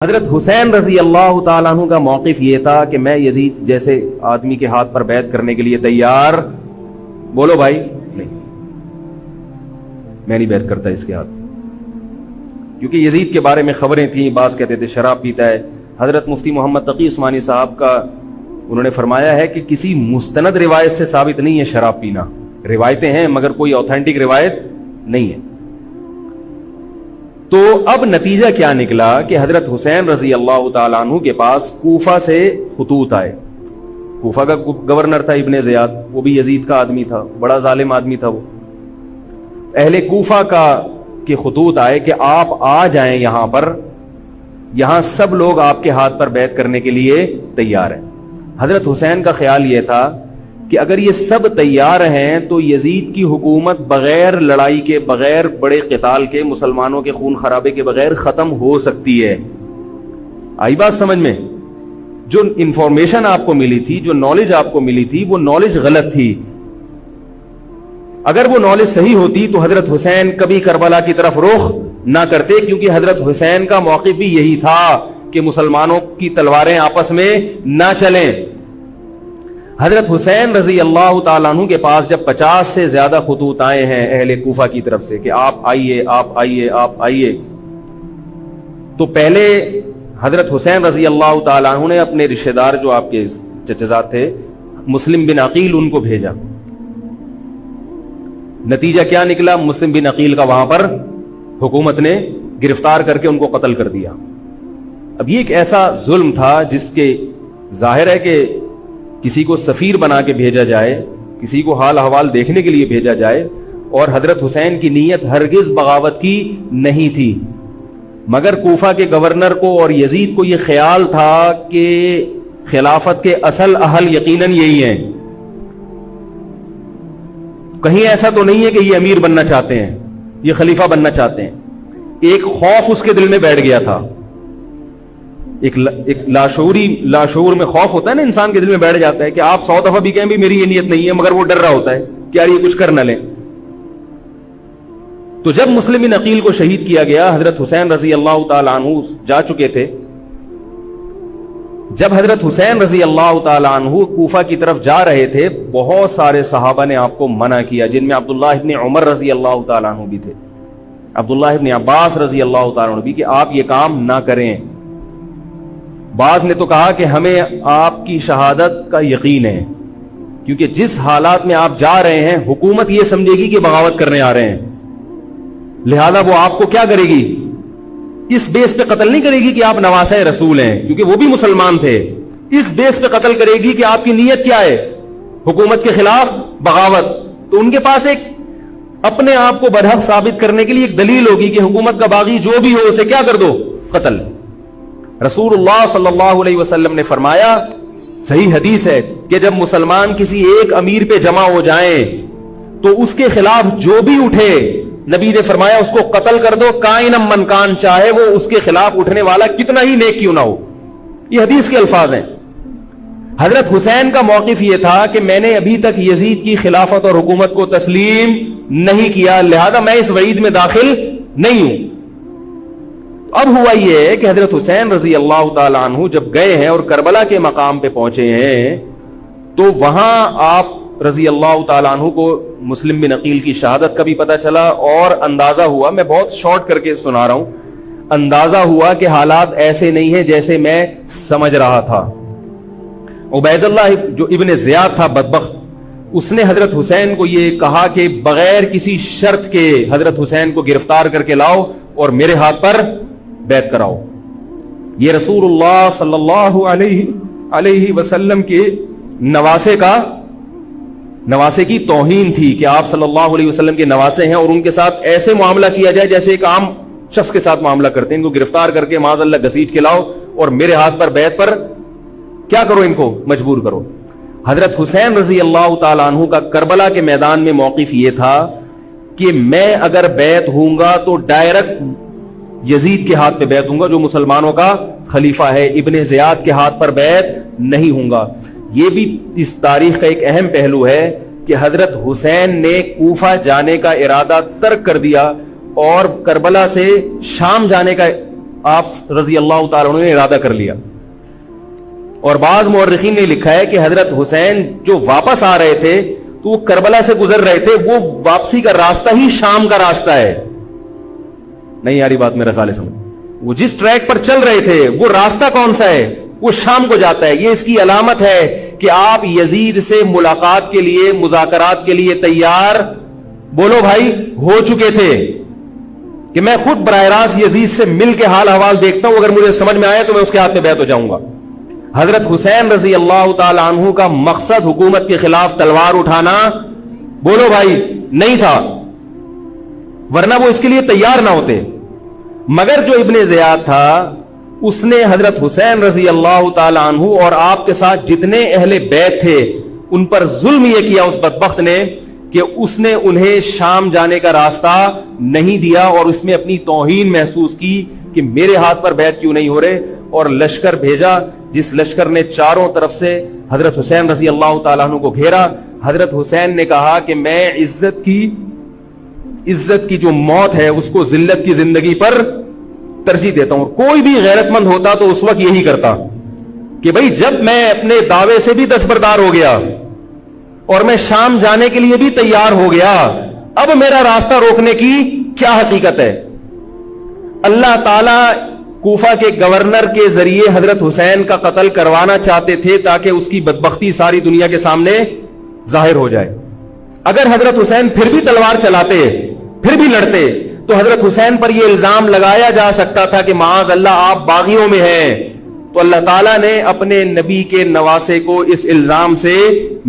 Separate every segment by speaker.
Speaker 1: حضرت حسین رضی اللہ تعالیٰ عنہ کا موقف یہ تھا کہ میں یزید جیسے آدمی کے ہاتھ پر بیعت کرنے کے لیے تیار، بولو بھائی، نہیں، میں نہیں بیعت کرتا اس کے ہاتھ، کیونکہ یزید کے بارے میں خبریں تھیں، بعض کہتے تھے شراب پیتا ہے۔ حضرت مفتی محمد تقی عثمانی صاحب کا انہوں نے فرمایا ہے کہ کسی مستند روایت سے ثابت نہیں ہے شراب پینا، روایتیں ہیں مگر کوئی اوتھینٹک روایت نہیں ہے۔ تو اب نتیجہ کیا نکلا کہ حضرت حسین رضی اللہ تعالیٰ عنہ کے پاس کوفہ سے خطوط آئے۔ کوفہ کا گورنر تھا ابن زیاد، وہ بھی یزید کا آدمی تھا، بڑا ظالم آدمی تھا وہ۔ اہل کوفہ کے خطوط آئے کہ آپ آ جائیں یہاں پر، یہاں سب لوگ آپ کے ہاتھ پر بیعت کرنے کے لیے تیار ہیں۔ حضرت حسین کا خیال یہ تھا کہ اگر یہ سب تیار ہیں تو یزید کی حکومت بغیر لڑائی کے، بغیر بڑے قتال کے، مسلمانوں کے خون خرابے کے بغیر ختم ہو سکتی ہے۔ آئی بات سمجھ میں؟ جو انفارمیشن آپ کو ملی تھی، جو نالج آپ کو ملی تھی، وہ نالج غلط تھی۔ اگر وہ نالج صحیح ہوتی تو حضرت حسین کبھی کربلا کی طرف رخ نہ کرتے، کیونکہ حضرت حسین کا موقف بھی یہی تھا کہ مسلمانوں کی تلواریں آپس میں نہ چلیں۔ حضرت حسین رضی اللہ تعالیٰ عنہ کے پاس جب 50 سے زیادہ خطوط آئے ہیں اہل کوفہ کی طرف سے کہ آپ آئیے، آپ آئیے، آپ آئیے، تو پہلے حضرت حسین رضی اللہ تعالیٰ عنہ نے اپنے رشتہ دار جو آپ کے چچزاد تھے مسلم بن عقیل، ان کو بھیجا۔ نتیجہ کیا نکلا؟ مسلم بن عقیل کا وہاں پر حکومت نے گرفتار کر کے ان کو قتل کر دیا۔ اب یہ ایک ایسا ظلم تھا جس کے ظاہر ہے کہ کسی کو سفیر بنا کے بھیجا جائے، کسی کو حال احوال دیکھنے کے لیے بھیجا جائے، اور حضرت حسین کی نیت ہرگز بغاوت کی نہیں تھی، مگر کوفہ کے گورنر کو اور یزید کو یہ خیال تھا کہ خلافت کے اصل اہل یقیناً یہی ہیں، کہیں ایسا تو نہیں ہے کہ یہ امیر بننا چاہتے ہیں، یہ خلیفہ بننا چاہتے ہیں۔ ایک خوف اس کے دل میں بیٹھ گیا تھا، ایک لاشعور میں خوف ہوتا ہے نا، انسان کے دل میں بیٹھ جاتا ہے کہ آپ 100 دفعہ بھی کہیں بھی میری یہ نیت نہیں ہے، مگر وہ ڈر رہا ہوتا ہے کہ یار یہ کچھ کر نہ لیں۔ تو جب مسلم بن عقیل کو شہید کیا گیا، حضرت حسین رضی اللہ تعالیٰ عنہ جا چکے تھے۔ جب حضرت حسین رضی اللہ تعالیٰ عنہ کوفہ کی طرف جا رہے تھے، بہت سارے صحابہ نے آپ کو منع کیا، جن میں عبداللہ ابن عمر رضی اللہ تعالیٰ عنہ بھی تھے، عبداللہ ابن عباس رضی اللہ تعالیٰ عنہ بھی، کہ آپ یہ کام نہ کریں۔ بعض نے تو کہا کہ ہمیں آپ کی شہادت کا یقین ہے، کیونکہ جس حالات میں آپ جا رہے ہیں حکومت یہ سمجھے گی کہ بغاوت کرنے آ رہے ہیں، لہذا وہ آپ کو کیا کرے گی؟ اس بیس پہ قتل نہیں کرے گی کہ آپ نواسہ رسول ہیں، کیونکہ وہ بھی مسلمان تھے، اس بیس پہ قتل کرے گی کہ آپ کی نیت کیا ہے، حکومت کے خلاف بغاوت۔ تو ان کے پاس ایک اپنے آپ کو برحق ثابت کرنے کے لیے ایک دلیل ہوگی کہ حکومت کا باغی جو بھی ہو اسے کیا کر دو؟ قتل۔ رسول اللہ صلی اللہ علیہ وسلم نے فرمایا، صحیح حدیث ہے، کہ جب مسلمان کسی ایک امیر پہ جمع ہو جائیں تو اس کے خلاف جو بھی اٹھے، نبی نے فرمایا اس کو قتل کر دو، کائنم من کان، چاہے وہ اس کے خلاف اٹھنے والا کتنا ہی نیک کیوں نہ ہو۔ یہ حدیث کے الفاظ ہیں۔ حضرت حسین کا موقف یہ تھا کہ میں نے ابھی تک یزید کی خلافت اور حکومت کو تسلیم نہیں کیا، لہذا میں اس وعید میں داخل نہیں ہوں۔ اب ہوا یہ ہے کہ حضرت حسین رضی اللہ تعالیٰ عنہ جب گئے ہیں اور کربلا کے مقام پہ پہنچے ہیں، تو وہاں آپ رضی اللہ تعالیٰ عنہ کو مسلم بن عقیل کی شہادت کا بھی پتہ چلا، اور اندازہ ہوا، میں بہت شارٹ کر کے سنا رہا ہوں، اندازہ ہوا کہ حالات ایسے نہیں ہیں جیسے میں سمجھ رہا تھا۔ عبید اللہ جو ابن زیاد تھا بدبخت، اس نے حضرت حسین کو یہ کہا کہ بغیر کسی شرط کے حضرت حسین کو گرفتار کر کے لاؤ اور میرے ہاتھ پر بیعت کراؤ۔ یہ رسول اللہ صلی اللہ علیہ وسلم کے نواسے کی توہین تھی کہ آپ صلی اللہ علیہ وسلم کے نواسے ہیں اور ان کے ساتھ ایسے معاملہ کیا جائے جیسے ایک عام شخص کے ساتھ معاملہ کرتے ہیں، ان کو گرفتار کر کے معاذ اللہ گھسیٹ کے لاؤ اور میرے ہاتھ پر بیعت پر کیا کرو، ان کو مجبور کرو۔ حضرت حسین رضی اللہ تعالیٰ عنہ کا کربلا کے میدان میں موقف یہ تھا کہ میں اگر بیعت ہوں گا تو ڈائریکٹ یزید کے ہاتھ پہ بیعت ہوں گا جو مسلمانوں کا خلیفہ ہے، ابن زیاد کے ہاتھ پر بیعت نہیں ہوں گا۔ یہ بھی اس تاریخ کا ایک اہم پہلو ہے کہ حضرت حسین نے کوفہ جانے کا ارادہ ترک کر دیا اور کربلا سے شام جانے کا آپ رضی اللہ تعالیٰ عنہ نے ارادہ کر لیا. اور بعض مورخین نے لکھا ہے کہ حضرت حسین جو واپس آ رہے تھے تو وہ کربلا سے گزر رہے تھے, وہ واپسی کا راستہ ہی شام کا راستہ ہے. نہیں یاری بات میرا خیال ہے سمجھ, وہ جس ٹریک پر چل رہے تھے وہ راستہ کون سا ہے, وہ شام کو جاتا ہے. یہ اس کی علامت ہے کہ آپ یزید سے ملاقات کے لیے, مذاکرات کے لیے تیار, بولو بھائی, ہو چکے تھے. کہ میں خود براہ راست یزید سے مل کے حال احوال دیکھتا ہوں, اگر مجھے سمجھ میں آئے تو میں اس کے ہاتھ میں بیعت ہو جاؤں گا. حضرت حسین رضی اللہ تعالی عنہ کا مقصد حکومت کے خلاف تلوار اٹھانا, بولو بھائی, نہیں تھا, ورنہ وہ اس کے لیے تیار نہ ہوتے. مگر جو ابن زیاد تھا اس نے حضرت حسین رضی اللہ تعالی عنہ اور آپ کے ساتھ جتنے اہل بیت تھے ان پر ظلم یہ کیا اس بدبخت نے کہ اس نے انہیں شام جانے کا راستہ نہیں دیا, اور اس میں اپنی توہین محسوس کی کہ میرے ہاتھ پر بیعت کیوں نہیں ہو رہے, اور لشکر بھیجا جس لشکر نے چاروں طرف سے حضرت حسین رضی اللہ تعالیٰ عنہ کو گھیرا. حضرت حسین نے کہا کہ میں عزت کی جو موت ہے اس کو ذلت کی زندگی پر ترجیح دیتا ہوں. کوئی بھی غیرت مند ہوتا تو اس وقت یہی کرتا کہ بھئی جب میں اپنے دعوے سے بھی دستبردار ہو گیا اور میں شام جانے کے لیے بھی تیار ہو گیا, اب میرا راستہ روکنے کی کیا حقیقت ہے. اللہ تعالی کوفہ کے گورنر کے ذریعے حضرت حسین کا قتل کروانا چاہتے تھے تاکہ اس کی بدبختی ساری دنیا کے سامنے ظاہر ہو جائے. اگر حضرت حسین پھر بھی تلوار چلاتے, پھر بھی لڑتے, تو حضرت حسین پر یہ الزام لگایا جا سکتا تھا کہ معاذ اللہ آپ باغیوں میں ہیں. تو اللہ تعالیٰ نے اپنے نبی کے نواسے کو اس الزام سے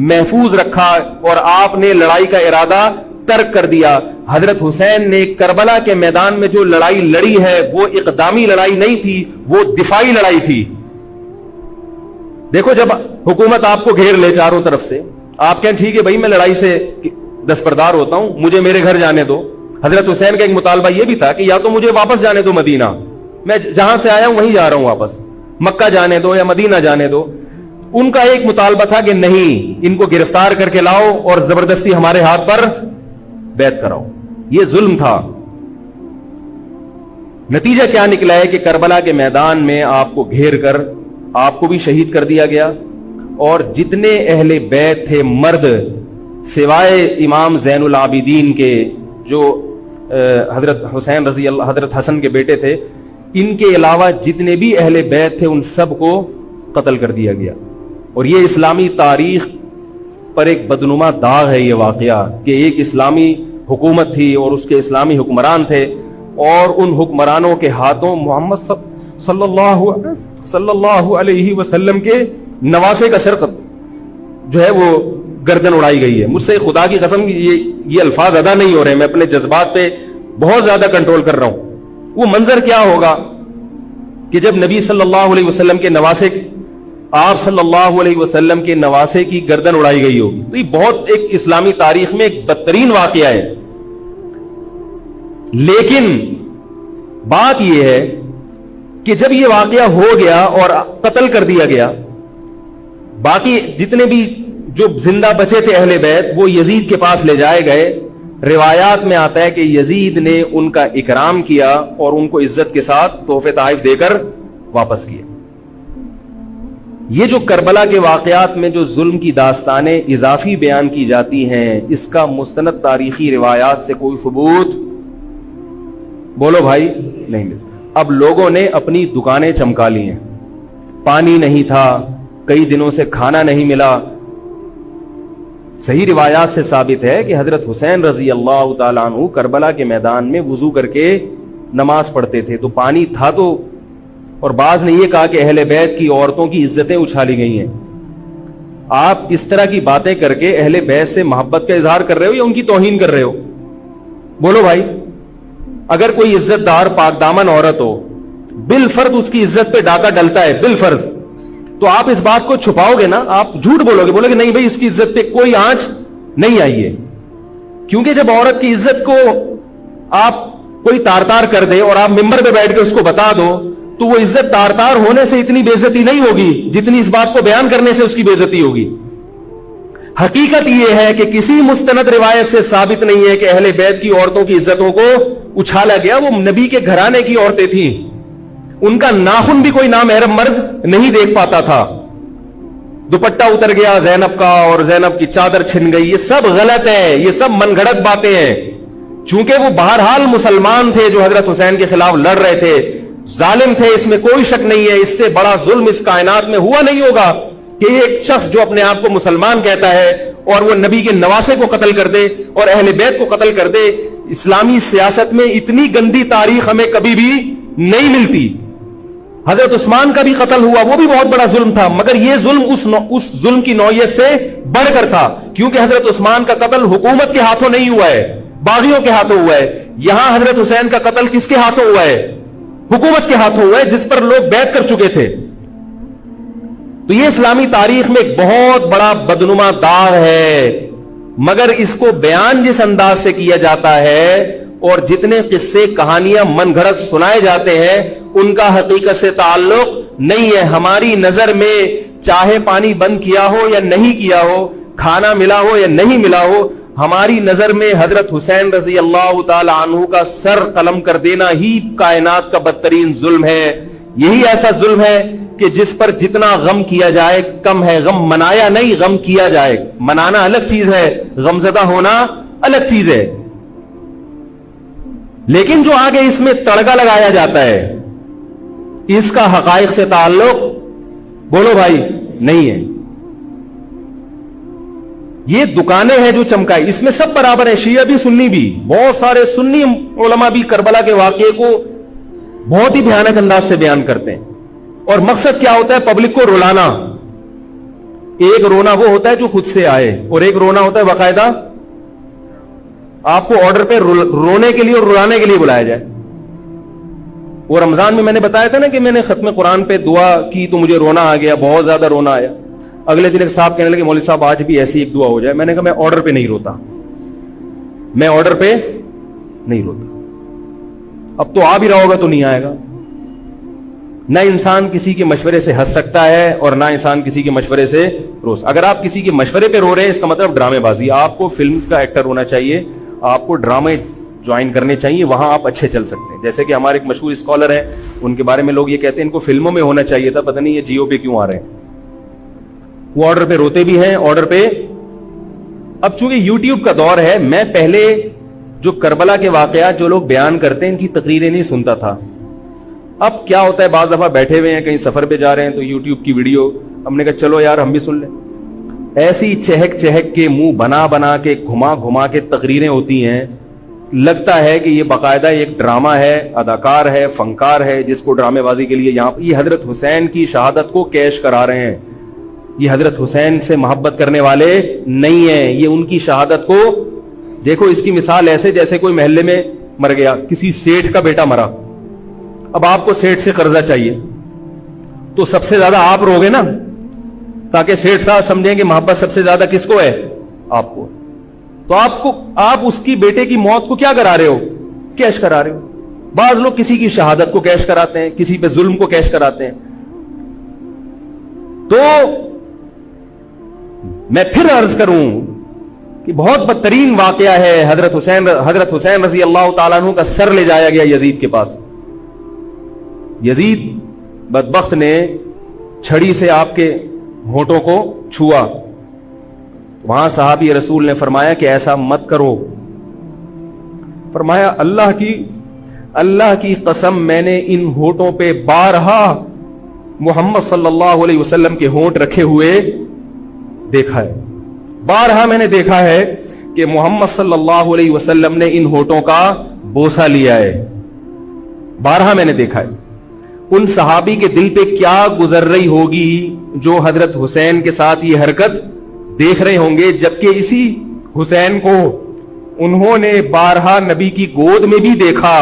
Speaker 1: محفوظ رکھا اور آپ نے لڑائی کا ارادہ ترک کر دیا. حضرت حسین نے کربلا کے میدان میں جو لڑائی لڑی ہے وہ اقدامی لڑائی نہیں تھی, وہ دفاعی لڑائی تھی. دیکھو جب حکومت آپ کو گھیر لے چاروں طرف سے, آپ کہیں ٹھیک ہے بھائی میں لڑائی سے دستبردار ہوتا ہوں, مجھے میرے گھر جانے دو. حضرت حسین کا ایک مطالبہ یہ بھی تھا کہ یا تو مجھے واپس جانے دو مدینہ, میں جہاں سے آیا ہوں وہیں جا رہا ہوں واپس, مکہ جانے دو یا مدینہ جانے دو. ان کا ایک مطالبہ تھا کہ نہیں, ان کو گرفتار کر کے لاؤ اور زبردستی ہمارے ہاتھ پر بیعت کراؤ. یہ ظلم تھا. نتیجہ کیا نکلا ہے کہ کربلا کے میدان میں آپ کو گھیر کر آپ کو بھی شہید کر دیا گیا, اور جتنے اہل بیت تھے مرد سوائے امام زین العابدین کے جو حضرت حسین رضی اللہ, حضرت حسن کے بیٹے تھے, ان کے علاوہ جتنے بھی اہل بیت تھے ان سب کو قتل کر دیا گیا. اور یہ اسلامی تاریخ پر ایک بدنما داغ ہے یہ واقعہ کہ ایک اسلامی حکومت تھی اور اس کے اسلامی حکمران تھے, اور ان حکمرانوں کے ہاتھوں محمد صلی اللہ علیہ وسلم کے نواسے کا سر جو ہے وہ گردن اڑائی گئی ہے. مجھ سے خدا کی قسم یہ الفاظ ادا نہیں ہو رہے, میں اپنے جذبات پہ بہت زیادہ کنٹرول کر رہا ہوں. وہ منظر کیا ہوگا کہ جب نبی صلی اللہ علیہ وسلم کے نواسے, آپ صلی اللہ علیہ وسلم کے نواسے کی گردن اڑائی گئی ہوگی. تو یہ بہت ایک اسلامی تاریخ میں ایک بدترین واقعہ ہے. لیکن بات یہ ہے کہ جب یہ واقعہ ہو گیا اور قتل کر دیا گیا, باقی جتنے بھی جو زندہ بچے تھے اہل بیت وہ یزید کے پاس لے جائے گئے. روایات میں آتا ہے کہ یزید نے ان کا اکرام کیا اور ان کو عزت کے ساتھ تحفے تحائف دے کر واپس کیا. یہ جو کربلا کے واقعات میں جو ظلم کی داستانیں اضافی بیان کی جاتی ہیں, اس کا مستند تاریخی روایات سے کوئی ثبوت, بولو بھائی, نہیں ملتا. اب لوگوں نے اپنی دکانیں چمکا لی ہیں, پانی نہیں تھا, کئی دنوں سے کھانا نہیں ملا. صحیح روایات سے ثابت ہے کہ حضرت حسین رضی اللہ تعالیٰ عنہ کربلا کے میدان میں وضو کر کے نماز پڑھتے تھے, تو پانی تھا تو. اور بعض نے یہ کہا کہ اہل بیت کی عورتوں کی عزتیں اچھالی گئی ہیں. آپ اس طرح کی باتیں کر کے اہل بیت سے محبت کا اظہار کر رہے ہو یا ان کی توہین کر رہے ہو؟ بولو بھائی. اگر کوئی عزت دار پاک دامن عورت ہو, بالفرض اس کی عزت پہ ڈاکہ ڈلتا ہے, بالفرض, تو آپ اس بات کو چھپاؤ گے نا, آپ جھوٹ بولو گے, بولو گے نہیں بھائی اس کی عزت پہ کوئی آنچ نہیں آئی ہے. کیونکہ جب عورت کی عزت کو آپ کوئی تار تار کر دے اور آپ ممبر پہ بیٹھ کے اس کو بتا دو, تو وہ عزت تار تار ہونے سے اتنی بے عزتی نہیں ہوگی جتنی اس بات کو بیان کرنے سے اس کی بے عزتی ہوگی. حقیقت یہ ہے کہ کسی مستند روایت سے ثابت نہیں ہے کہ اہل بیت کی عورتوں کی عزتوں کو اچھالا گیا. وہ نبی کے گھرانے کی عورتیں تھیں, ان کا ناخن بھی کوئی نامحرم مرد نہیں دیکھ پاتا تھا. دوپٹہ اتر گیا زینب کا اور زینب کی چادر چھن گئی. یہ سب غلط ہے, یہ سب من گھڑت باتیں ہیں. چونکہ وہ بہرحال مسلمان تھے جو حضرت حسین کے خلاف لڑ رہے تھے, ظالم تھے, اس میں کوئی شک نہیں ہے. اس سے بڑا ظلم اس کائنات میں ہوا نہیں ہوگا کہ ایک شخص جو اپنے آپ کو مسلمان کہتا ہے اور وہ نبی کے نواسے کو قتل کر دے اور اہل بیت کو قتل کر دے. اسلامی سیاست میں اتنی گندی تاریخ ہمیں کبھی بھی نہیں ملتی. حضرت عثمان کا بھی قتل ہوا, وہ بھی بہت بڑا ظلم تھا, مگر یہ ظلم اس ظلم کی نوعیت سے بڑھ کر تھا, کیونکہ حضرت عثمان کا قتل حکومت کے ہاتھوں نہیں ہوا ہے, باغیوں کے ہاتھوں ہوا ہے. یہاں حضرت حسین کا قتل کس کے ہاتھوں ہوا ہے؟ حکومت کے ہاتھوں ہوا ہے, جس پر لوگ بیعت کر چکے تھے. تو یہ اسلامی تاریخ میں ایک بہت بڑا بدنما داغ ہے, مگر اس کو بیان جس انداز سے کیا جاتا ہے اور جتنے قصے کہانیاں من گھڑت سنائے جاتے ہیں ان کا حقیقت سے تعلق نہیں ہے. ہماری نظر میں چاہے پانی بند کیا ہو یا نہیں کیا ہو, کھانا ملا ہو یا نہیں ملا ہو, ہماری نظر میں حضرت حسین رضی اللہ تعالی عنہ کا سر قلم کر دینا ہی کائنات کا بدترین ظلم ہے. یہی ایسا ظلم ہے کہ جس پر جتنا غم کیا جائے کم ہے. غم منایا نہیں, غم کیا جائے. منانا الگ چیز ہے, غمزدہ ہونا الگ چیز ہے. لیکن جو آگے اس میں تڑکا لگایا جاتا ہے اس کا حقائق سے تعلق, بولو بھائی, نہیں ہے. یہ دکانیں ہیں جو چمکائی, اس میں سب برابر ہیں, شیعہ بھی سنی بھی. بہت سارے سنی علماء بھی کربلا کے واقعے کو بہت ہی بھیانک انداز سے بیان کرتے ہیں, اور مقصد کیا ہوتا ہے؟ پبلک کو رلانا. ایک رونا وہ ہوتا ہے جو خود سے آئے, اور ایک رونا ہوتا ہے باقاعدہ آپ کو آرڈر پہ رونے کے لیے اور رلانے کے لیے بلایا جائے. وہ رمضان میں نے بتایا تھا نا کہ میں نے ختم قرآن پہ دعا کی تو مجھے رونا آ گیا, بہت زیادہ رونا آیا. اگلے دن ایک صاحب کہنے لگے مولوی صاحب آج بھی ایسی ایک دعا ہو جائے. میں نے کہا میں آرڈر پہ نہیں روتا, میں آرڈر پہ نہیں روتا. اب تو آ بھی رہا ہوگا تو نہیں آئے گا. نہ انسان کسی کے مشورے سے ہنس سکتا ہے اور نہ انسان کسی کے مشورے سے رو. اگر آپ کسی کے مشورے پہ رو رہے ہیں اس کا مطلب ڈرامے بازی. آپ کو فلم کا ایکٹر ہونا چاہیے, آپ کو ڈرامے جوائن کرنے چاہیے, وہاں آپ اچھے چل سکتے ہیں. جیسے کہ ہمارے ایک مشہور اسکالر ہیں, ان کے بارے میں لوگ یہ کہتے ہیں ان کو فلموں میں ہونا چاہیے تھا, پتہ نہیں یہ جیو پہ کیوں آ رہے ہیں. وہ آرڈر پہ روتے بھی ہیں, آرڈر پہ. اب چونکہ یوٹیوب کا دور ہے, میں پہلے جو کربلا کے واقعات جو لوگ بیان کرتے ہیں ان کی تقریریں نہیں سنتا تھا. اب کیا ہوتا ہے, بعض دفعہ بیٹھے ہوئے ہیں کہیں سفر پہ جا رہے ہیں تو یوٹیوب کی ویڈیو ہم نے کہا چلو یار ہم بھی سن لیں. ایسی چہک چہک کے منہ بنا بنا کے گھما گھما کے تقریریں ہوتی ہیں, لگتا ہے کہ یہ باقاعدہ ایک ڈرامہ ہے, اداکار ہے, فنکار ہے جس کو ڈرامے بازی کے لیے یہاں. یہ حضرت حسین کی شہادت کو کیش کرا رہے ہیں. یہ حضرت حسین سے محبت کرنے والے نہیں ہیں, یہ ان کی شہادت کو دیکھو. اس کی مثال ایسے جیسے کوئی محلے میں مر گیا, کسی سیٹھ کا بیٹا مرا, اب آپ کو سیٹھ سے قرضہ چاہیے تو سب سے زیادہ آپ روگے نا, تاکہ سیٹھ صاحب سمجھیں کہ محبت سب سے زیادہ کس کو ہے؟ آپ کو. تو آپ اس کی بیٹے کی موت کو کیا کرا رہے ہو؟ کیش کرا رہے ہو. بعض لوگ کسی کی شہادت کو کیش کراتے ہیں, کسی پہ ظلم کو کیش کراتے ہیں. تو میں پھر عرض کروں کہ بہت بدترین واقعہ ہے. حضرت حسین رضی اللہ تعالیٰ عنہ کا سر لے جایا گیا یزید کے پاس. یزید بدبخت نے چھڑی سے آپ کے ہونٹوں کو چھوا. وہاں صحابی رسول نے فرمایا کہ ایسا مت کرو. فرمایا اللہ کی قسم میں نے ان ہونٹوں پہ بارہا محمد صلی اللہ علیہ وسلم کے ہونٹ رکھے ہوئے دیکھا ہے. بارہا میں نے دیکھا ہے کہ محمد صلی اللہ علیہ وسلم نے ان ہونٹوں کا بوسہ لیا ہے. بارہا میں نے دیکھا ہے. ان صحابی کے دل پہ کیا گزر رہی ہوگی جو حضرت حسین کے ساتھ یہ حرکت دیکھ رہے ہوں گے, جبکہ اسی حسین کو انہوں نے بارہا نبی کی گود میں بھی دیکھا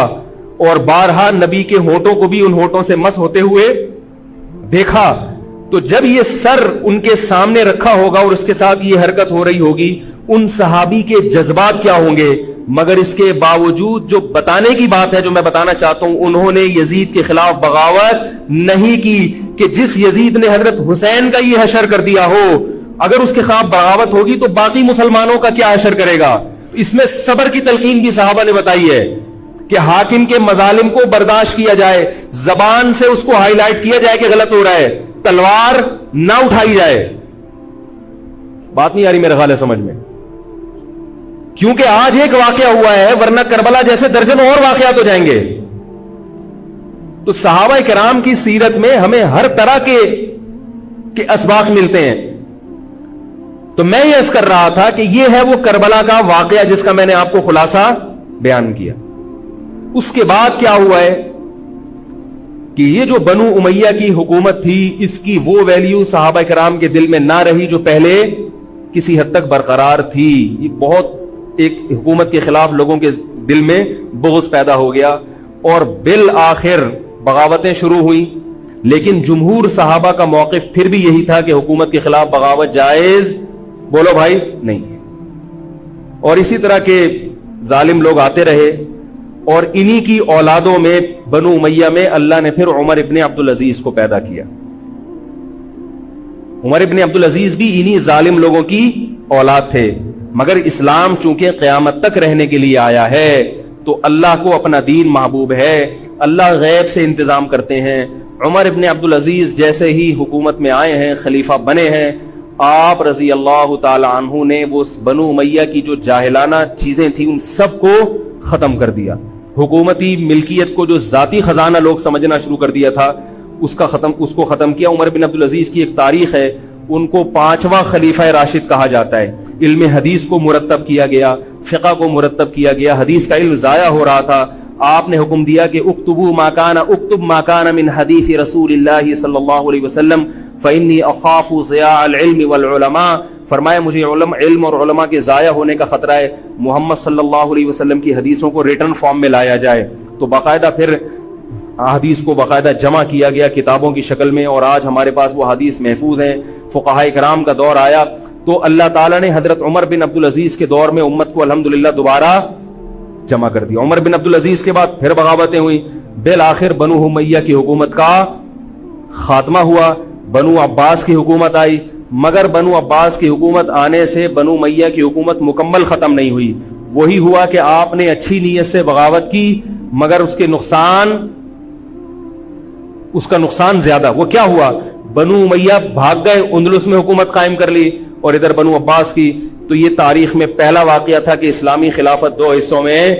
Speaker 1: اور بارہا نبی کے ہونٹوں کو بھی ان ہونٹوں سے مس ہوتے ہوئے دیکھا. تو جب یہ سر ان کے سامنے رکھا ہوگا اور اس کے ساتھ یہ حرکت ہو رہی ہوگی, ان صحابی کے جذبات کیا ہوں گے. مگر اس کے باوجود جو بتانے کی بات ہے, جو میں بتانا چاہتا ہوں, انہوں نے یزید کے خلاف بغاوت نہیں کی کہ جس یزید نے حضرت حسین کا یہ حشر کر دیا ہو, اگر اس کے خلاف بغاوت ہوگی تو باقی مسلمانوں کا کیا حشر کرے گا. اس میں صبر کی تلقین بھی صحابہ نے بتائی ہے کہ حاکم کے مظالم کو برداشت کیا جائے, زبان سے اس کو ہائی لائٹ کیا جائے کہ غلط ہو رہا ہے, تلوار نہ اٹھائی جائے. بات نہیں آ رہی میرے خیال ہے سمجھ میں, کیونکہ آج ایک واقعہ ہوا ہے, ورنہ کربلا جیسے درجنوں اور واقعات ہو جائیں گے. تو صحابہ کرام کی سیرت میں ہمیں ہر طرح کے اسباق ملتے ہیں. تو میں یہ عرض کر رہا تھا کہ یہ ہے وہ کربلا کا واقعہ جس کا میں نے آپ کو خلاصہ بیان کیا. اس کے بعد کیا ہوا ہے کہ یہ جو بنو امیہ کی حکومت تھی, اس کی وہ ویلیو صحابہ کرام کے دل میں نہ رہی جو پہلے کسی حد تک برقرار تھی. یہ بہت ایک حکومت کے خلاف لوگوں کے دل میں بغض پیدا ہو گیا, اور بالآخر بغاوتیں شروع ہوئیں. لیکن جمہور صحابہ کا موقف پھر بھی یہی تھا کہ حکومت کے خلاف بغاوت جائز, بولو بھائی, نہیں. اور اسی طرح کے ظالم لوگ آتے رہے, اور انہی کی اولادوں میں بنو امیہ میں اللہ نے پھر عمر ابن عبدالعزیز کو پیدا کیا. عمر ابن عبدالعزیز بھی انہی ظالم لوگوں کی اولاد تھے, مگر اسلام چونکہ قیامت تک رہنے کے لیے آیا ہے تو اللہ کو اپنا دین محبوب ہے, اللہ غیب سے انتظام کرتے ہیں. عمر ابن عبدالعزیز جیسے ہی حکومت میں آئے ہیں, خلیفہ بنے ہیں, آپ رضی اللہ تعالی عنہ نے وہ بنو امیہ کی جو جاہلانہ چیزیں تھیں ان سب کو ختم کر دیا. حکومتی ملکیت کو جو ذاتی خزانہ لوگ سمجھنا شروع کر دیا تھا اس کو ختم کیا. عمر بن عبدالعزیز کی ایک تاریخ ہے, ان کو 5واں خلیفہ راشد کہا جاتا ہے. علم حدیث کو مرتب کیا گیا, فقہ کو مرتب کیا گیا, حدیث کا علم ضائع ہو رہا تھا. آپ نے حکم دیا کہ اکتب ما کان من حدیث رسول اللہ صلی اللہ علیہ وسلم فإنی اخاف ضیاع العلم والعلماء. فرمایا مجھے علم اور علماء کے ضائع ہونے کا خطرہ ہے, محمد صلی اللہ علیہ وسلم کی حدیثوں کو ریٹن فارم میں لایا جائے. تو باقاعدہ پھر حدیث کو باقاعدہ جمع کیا گیا کتابوں کی شکل میں, اور آج ہمارے پاس وہ حدیث محفوظ ہیں. فقہاء کرام کا دور آیا تو اللہ تعالیٰ نے حضرت عمر بن عبدالعزیز کے دور میں امت کو الحمدللہ دوبارہ جمع کر دیا. عمر بن عبدالعزیز کے بعد پھر بغاوتیں ہوئیں, بالآخر بنو امیہ کی حکومت کا خاتمہ ہوا, بنو عباس کی حکومت آئی. مگر بنو عباس کی حکومت آنے سے بنو امیہ کی حکومت مکمل ختم نہیں ہوئی. وہی ہوا کہ آپ نے اچھی نیت سے بغاوت کی, مگر اس کا نقصان زیادہ. وہ کیا ہوا, بنو امیہ بھاگ گئے, اندلس میں حکومت قائم کر لی, اور ادھر بنو عباس کی. تو یہ تاریخ میں پہلا واقعہ تھا کہ اسلامی خلافت 2 حصوں میں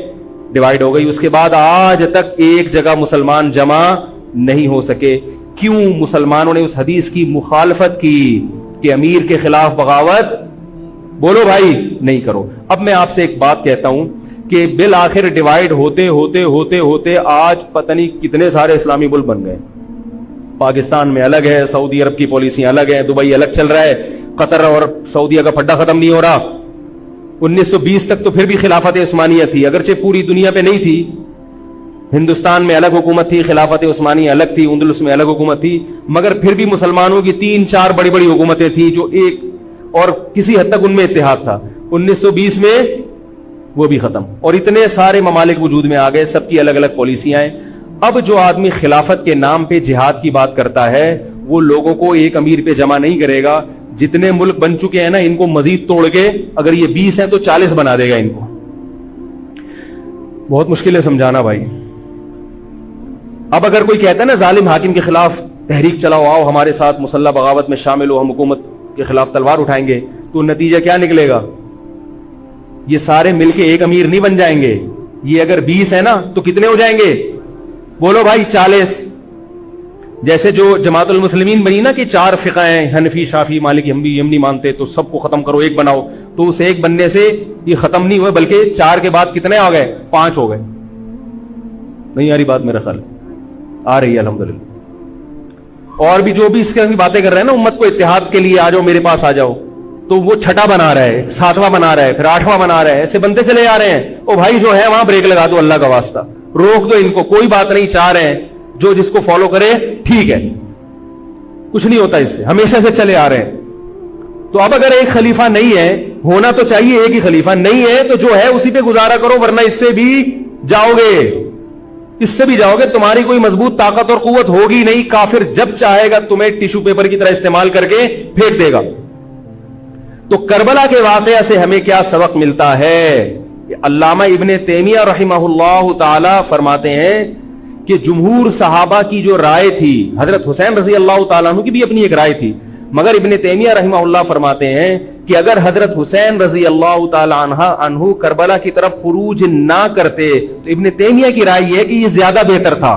Speaker 1: ڈیوائیڈ ہو گئی. اس کے بعد آج تک ایک جگہ مسلمان جمع نہیں ہو سکے. کیوں؟ مسلمانوں نے اس حدیث کی مخالفت کی کہ امیر کے خلاف بغاوت, بولو بھائی, نہیں کرو. اب میں آپ سے ایک بات کہتا ہوں کہ بالآخر ڈیوائیڈ ہوتے ہوتے ہوتے ہوتے آج پتہ نہیں کتنے سارے اسلامی ملک بن گئے. پاکستان میں الگ ہے, سعودی عرب کی پالیسیاں الگ ہیں, دبئی الگ چل رہا ہے, قطر اور سعودیہ کا پھڈا ختم نہیں ہو رہا. 1920 تک تو پھر بھی خلافت عثمانیہ تھی, اگرچہ پوری دنیا پہ نہیں تھی. ہندوستان میں الگ حکومت تھی, خلافت عثمانیہ الگ تھی, اندلس میں الگ حکومت تھی, مگر پھر بھی مسلمانوں کی 3-4 بڑی بڑی حکومتیں تھیں جو ایک اور کسی حد تک ان میں اتحاد تھا. 1920 میں وہ بھی ختم, اور اتنے سارے ممالک وجود میں آ گئے, سب کی الگ الگ پالیسیاں ہیں. اب جو آدمی خلافت کے نام پہ جہاد کی بات کرتا ہے وہ لوگوں کو ایک امیر پہ جمع نہیں کرے گا. جتنے ملک بن چکے ہیں نا, ان کو مزید توڑ کے, اگر یہ 20 ہیں تو 40 بنا دے گا ان کو. بہت مشکل ہے سمجھانا بھائی. اب اگر کوئی کہتا ہے نا ظالم حاکم کے خلاف تحریک چلاؤ, آؤ ہمارے ساتھ مسلح بغاوت میں شامل ہو, ہم حکومت کے خلاف تلوار اٹھائیں گے, تو نتیجہ کیا نکلے گا؟ یہ سارے مل کے ایک امیر نہیں بن جائیں گے. یہ اگر 20 ہے نا تو کتنے ہو جائیں گے؟ بولو بھائی, 40. جیسے جو جماعت المسلمین بنی نا کہ 4 فقہ ہیں, حنفی, شافعی, مالکی, ہم نہیں مانتے, تو سب کو ختم کرو, ایک بناؤ. تو اس ایک بننے سے یہ ختم نہیں ہوئے, بلکہ 4 کے بعد کتنے آ گئے؟ 5 ہو گئے. نہیں آ رہی بات میرا خیال؟ آ رہی ہے الحمدللہ. اور بھی جو بھی اس کی باتیں کر رہے ہیں نا, امت کو اتحاد کے لیے آ جاؤ, میرے پاس آ جاؤ, تو وہ 6واں بنا رہا ہے, 7واں بنا رہا ہے, پھر 8واں بنا رہا ہے, ایسے بنتے چلے جا رہے ہیں. او بھائی جو ہے وہاں بریک لگا دو, اللہ کا واسطہ روک دو ان کو, کوئی بات نہیں, 4 ہیں, جو جس کو فالو کرے ٹھیک ہے, کچھ نہیں ہوتا اس سے, ہمیشہ سے چلے آ رہے ہیں. تو اب اگر ایک خلیفہ نہیں ہے, ہونا تو چاہیے ایک ہی خلیفہ, نہیں ہے تو جو ہے اسی پہ گزارا کرو, ورنہ اس سے بھی جاؤ گے, تمہاری کوئی مضبوط طاقت اور قوت ہوگی نہیں. کافر جب چاہے گا تمہیں ٹیشو پیپر کی طرح استعمال کر کے پھینک دے گا. تو کربلا کے واقعہ سے ہمیں کیا سبق ملتا ہے علامہ ابن تیمیہ رحمہ اللہ تعالی فرماتے ہیں کہ جمہور صحابہ کی جو رائے تھی، حضرت حسین رضی اللہ تعالیٰ عنہ کی بھی اپنی ایک رائے تھی، مگر ابن تیمیہ رحمہ اللہ فرماتے ہیں کہ اگر حضرت حسین رضی اللہ تعالیٰ عنہ کربلا کی طرف خروج نہ کرتے تو ابن تیمیہ کی رائے یہ ہے کہ یہ زیادہ بہتر تھا۔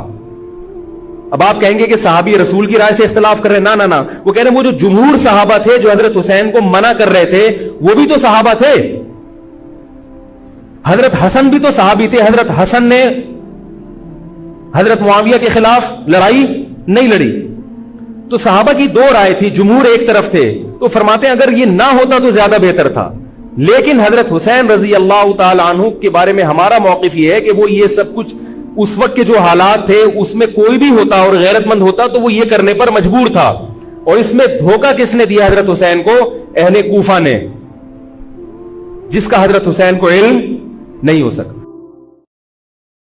Speaker 1: اب آپ کہیں گے کہ صحابی رسول کی رائے سے اختلاف کر رہے ہیں، نہ وہ کہہ رہے ہیں وہ جو جمہور صحابہ تھے جو حضرت حسین کو منع کر رہے تھے وہ بھی تو صحابہ تھے، حضرت حسن بھی تو صحابی تھے، حضرت حسن نے حضرت معاویہ کے خلاف لڑائی نہیں لڑی، تو صحابہ کی دو رائے تھی، جمہور ایک طرف تھے، تو فرماتے ہیں اگر یہ نہ ہوتا تو زیادہ بہتر تھا۔ لیکن حضرت حسین رضی اللہ تعالی عنہ کے بارے میں ہمارا موقف یہ ہے کہ وہ یہ سب کچھ اس وقت کے جو حالات تھے اس میں کوئی بھی ہوتا اور غیرت مند ہوتا تو وہ یہ کرنے پر مجبور تھا، اور اس میں دھوکہ کس نے دیا حضرت حسین کو؟ اہل کوفہ نے، جس کا حضرت حسین کو علم نہیں ہو سکتا۔